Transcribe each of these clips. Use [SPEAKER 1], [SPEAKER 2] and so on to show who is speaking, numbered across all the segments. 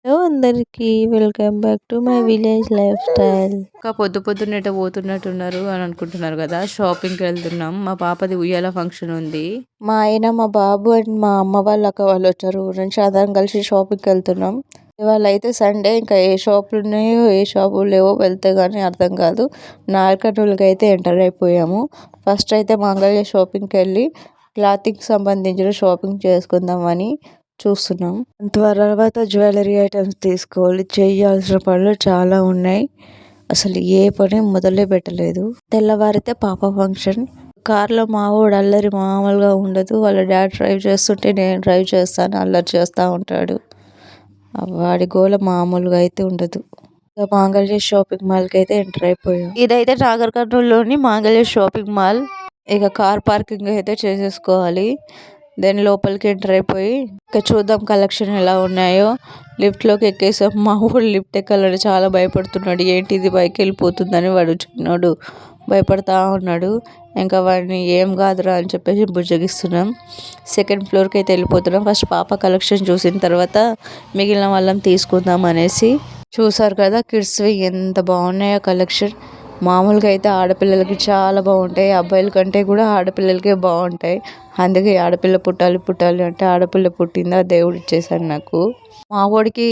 [SPEAKER 1] Hello అందరికీ welcome back to my village life style. ఇంకా పొద్దు పొద్దున్నెట పోతున్నట్టున్నారు అని అనుకుంటున్నారు కదా. షాపింగ్కి వెళ్తున్నాం. మా పాపది ఉయ్యాల ఫంక్షన్ ఉంది. మా ఆయన, మా బాబు అండ్ మా అమ్మ వాళ్ళు, అక్క వాళ్ళు వచ్చారు ఊరు నుంచి. అందరం కలిసి షాపింగ్కి వెళ్తున్నాం. ఇవాళ అయితే సండే. ఇంకా ఏ షాపులు ఉన్నాయో ఏ షాపులు లేవో వెళ్తే కానీ అర్థం కాదు. నార్కర్నూలుకి అయితే ఎంటర్ అయిపోయాము. ఫస్ట్ అయితే మంగళ్య షాపింగ్కి వెళ్ళి క్లాతింగ్కి సంబంధించిన షాపింగ్ చేసుకుందామని చూస్తున్నాం. తర్వాత జ్యువెలరీ ఐటమ్స్ తీసుకోవాలి. చేయాల్సిన పనులు చాలా ఉన్నాయి. అసలు ఏ పని మొదలే పెట్టలేదు. తెల్లవారితే పాప ఫంక్షన్. కార్లో మావోడు అల్లరి మామూలుగా ఉండదు. వాళ్ళ డాడీ డ్రైవ్ చేస్తుంటే నేను డ్రైవ్ చేస్తాను, అల్లరి చేస్తూ ఉంటాడు. వాడి గోల మామూలుగా అయితే ఉండదు. మాంగళ్య షాపింగ్ మాల్కి అయితే ఎంటర్ అయిపోయాం. ఇదైతే నాగర్ కర్నూలులోని మాంగళ్య షాపింగ్ మాల్. ఇక కార్ పార్కింగ్ అయితే చేసేసుకోవాలి. దెన్ లోపలికి ఎంటర్ అయిపోయి ఇక చూద్దాం కలెక్షన్ ఎలా ఉన్నాయో. లిఫ్ట్లోకి ఎక్కేసాం. మా ఊడు లిఫ్ట్ ఎక్కాలని చాలా భయపడుతున్నాడు. ఏంటి ఇది పైకి వెళ్ళిపోతుందని వాడు చిన్నోడు భయపడతా ఉన్నాడు. ఇంకా వాడిని ఏం కాదురా అని చెప్పేసి బుజ్జగిస్తున్నాం. సెకండ్ ఫ్లోర్కి అయితే వెళ్ళిపోతున్నాం. ఫస్ట్ పాప కలెక్షన్ చూసిన తర్వాత మిగిలిన వాళ్ళని తీసుకుందాం అనేసి. చూసారు కదా కిడ్స్వి ఎంత బాగున్నాయో కలెక్షన్. మామూలుగా అయితే ఆడపిల్లలకి చాలా బాగుంటాయి. అబ్బాయిల కంటే కూడా ఆడపిల్లలకే బాగుంటాయి. అందుకే ఆడపిల్ల పుట్టాలి పుట్టాలి అంటే ఆడపిల్ల పుట్టిందా, దేవుడు ఇచ్చేసాడు నాకు. మా వాడికి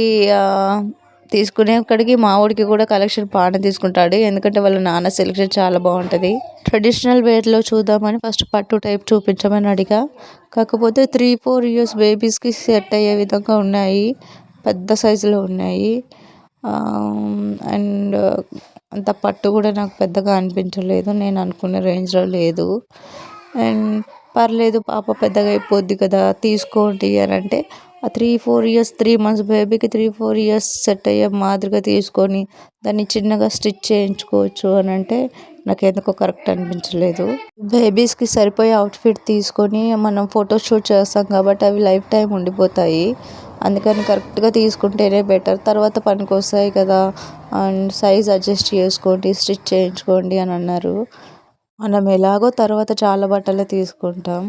[SPEAKER 1] తీసుకునే కాడికి మా వాడికి కూడా కలెక్షన్ బాగానే తీసుకుంటాడు. ఎందుకంటే వాళ్ళ నాన్న సెలెక్షన్ చాలా బాగుంటుంది. ట్రెడిషనల్ వేర్లో చూద్దామని ఫస్ట్ పట్టు టైప్ చూపించమని అడిగా. కాకపోతే 3-4 ఇయర్స్ బేబీస్కి సెట్ అయ్యే విధంగా ఉన్నాయి. పెద్ద సైజులో ఉన్నాయి. అండ్ అంత పట్టు కూడా నాకు పెద్దగా అనిపించలేదు. నేను అనుకున్న రేంజ్లో లేదు. అండ్ పర్లేదు పాప పెద్దగా అయిపోద్ది కదా తీసుకోండి అని అంటే, ఆ 3-4 ఇయర్స్ 3 months బేబీకి 3-4 ఇయర్స్ సెట్ అయ్యే మాదిరిగా తీసుకొని దాన్ని చిన్నగా స్టిచ్ చేయించుకోవచ్చు అని అంటే నాకు ఎందుకో కరెక్ట్ అనిపించలేదు. బేబీస్కి సరిపోయే అవుట్ఫిట్ తీసుకొని మనం ఫోటోషూట్ చేస్తాం కాబట్టి అవి లైఫ్ టైం ఉండిపోతాయి. అందుకని కరెక్ట్గా తీసుకుంటేనే బెటర్. తర్వాత పనికి వస్తాయి కదా. అండ్ సైజ్ అడ్జస్ట్ చేసుకోండి, స్టిచ్ చేయించుకోండి అని అన్నారు. మనం ఎలాగో తర్వాత చాలా బట్టలు తీసుకుంటాం.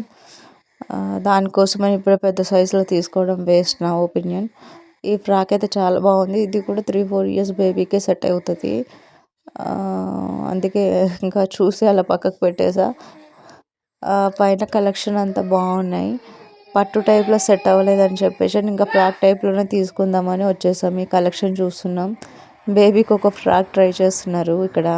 [SPEAKER 1] దానికోసమని ఇప్పుడు పెద్ద సైజులో తీసుకోవడం వేస్ట్ నా ఒపీనియన్. ఈ ఫ్రాక్ అయితే చాలా బాగుంది. ఇది కూడా 3-4 ఇయర్స్ బేబీకే సెట్ అవుతుంది. అందుకే ఇంకా చూసి అలా పక్కకు పెట్టేసా. పైన కలెక్షన్ అంతా బాగున్నాయి. పట్టు టైప్లో సెట్ అవ్వలేదని చెప్పేసి ఇంకా ఫ్రాక్ టైప్లోనే తీసుకుందామని వచ్చేసాం. ఈ కలెక్షన్ చూస్తున్నాం. బేబీకి ఒక ఫ్రాక్ ట్రై చేస్తున్నారు ఇక్కడ.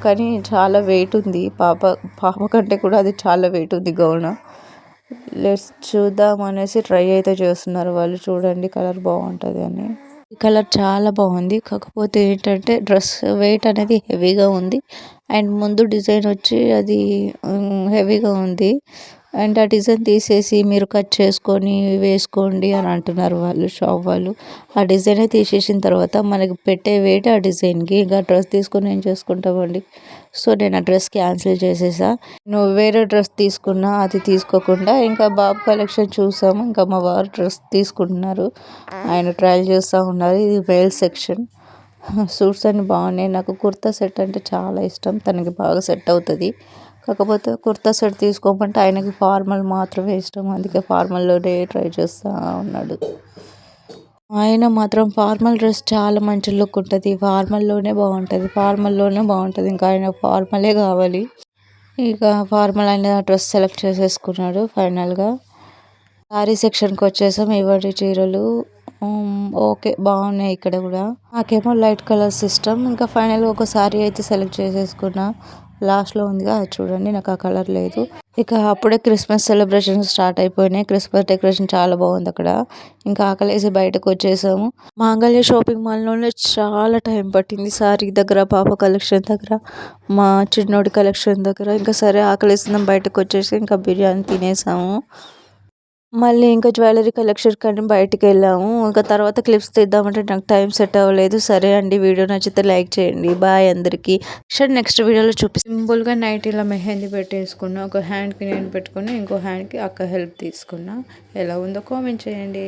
[SPEAKER 1] కానీ చాలా వెయిట్ ఉంది. పాప కంటే కూడా అది చాలా వెయిట్ ఉంది గౌన్. లెట్స్ చూద్దాం అనేసి ట్రై అయితే చేస్తున్నారు వాళ్ళు. చూడండి కలర్ బాగుంటుంది అని. ఈ కలర్ చాలా బాగుంది. కాకపోతే ఏంటంటే డ్రెస్ వెయిట్ అనేది హెవీగా ఉంది. అండ్ ముందు డిజైన్ వచ్చి అది హెవీగా ఉంది. అండ్ ఆ డిజైన్ తీసేసి మీరు కట్ చేసుకొని వేసుకోండి అని అంటున్నారు వాళ్ళు, షాప్ వాళ్ళు. ఆ డిజైనే తీసేసిన తర్వాత మనకి పెట్టే వెయిట్ ఆ డిజైన్కి. ఇంకా డ్రెస్ తీసుకొని ఏం చేసుకుంటామండి. సో నేను ఆ డ్రెస్ క్యాన్సిల్ చేసేసా. నువ్వు వేరే డ్రెస్ తీసుకున్నా అది తీసుకోకుండా ఇంకా బాబు కలెక్షన్ చూసాము. ఇంకా మా వారు డ్రెస్ తీసుకుంటున్నారు. ఆయన ట్రయల్ చేస్తూ ఉన్నారు. ఇది మేల్ సెక్షన్. సూట్స్ అన్ని బాగున్నాయి. నాకు కుర్తా సెట్ అంటే చాలా ఇష్టం. తనకి బాగా సెట్ అవుతుంది. కాకపోతే కుర్తా సెట్ తీసుకోమంటే ఆయనకి ఫార్మల్ మాత్రమే ఇష్టం. అందుకే ఫార్మల్లోనే ట్రై చేస్తూ ఉన్నాడు. ఆయన మాత్రం ఫార్మల్ డ్రెస్ చాలా మంచి లుక్ ఉంటుంది. ఫార్మల్లోనే బాగుంటుంది. ఇంకా ఆయన ఫార్మలే కావాలి. ఇక ఫార్మల్ అయిన డ్రెస్ సెలెక్ట్ చేసేసుకున్నాడు ఫైనల్గా. శారీ సెక్షన్కి వచ్చేసాం. ఇవాటి చీరలు ఓకే బాగున్నాయి. ఇక్కడ కూడా నాకేమో లైట్ కలర్స్ ఇష్టం. ఇంకా ఫైనల్గా ఒక శారీ అయితే సెలెక్ట్ చేసేసుకున్నా. లాస్ట్లో ఉందిగా అది చూడండి. నాకు ఆ కలర్ లేదు. ఇక అప్పుడే క్రిస్మస్ సెలబ్రేషన్ స్టార్ట్ అయిపోయినాయి. క్రిస్మస్ డెకరేషన్ చాలా బాగుంది అక్కడ. ఇంకా ఆకలేసి బయటకు వచ్చేసాము. మాంగళ్య షాపింగ్ మాల్లోనే చాలా టైం పట్టింది. సారీ దగ్గర, పాప కలెక్షన్ దగ్గర, మా చిన్నోడి కలెక్షన్ దగ్గర. ఇంకా సరే ఆకలేస్తున్నాం బయటకు వచ్చేసి ఇంకా బిర్యానీ తినేసాము. మళ్ళీ ఇంకా జ్యువెలరీ కలెక్షన్ కానీ బయటికి వెళ్ళాము. ఇంకా తర్వాత క్లిప్స్ తీద్దామంటే నాకు టైం సెట్ అవ్వలేదు. సరే అండి, వీడియో నచ్చితే లైక్ చేయండి. బాయ్ అందరికీ. నెక్స్ట్ వీడియోలో సింపుల్గా నైట్ ఇలా మెహందీ పెట్టేసుకున్నా. ఒక హ్యాండ్కి నేను పెట్టుకుని ఇంకో హ్యాండ్కి అక్క హెల్ప్ తీసుకున్నా. ఎలా ఉందో కామెంట్ చేయండి.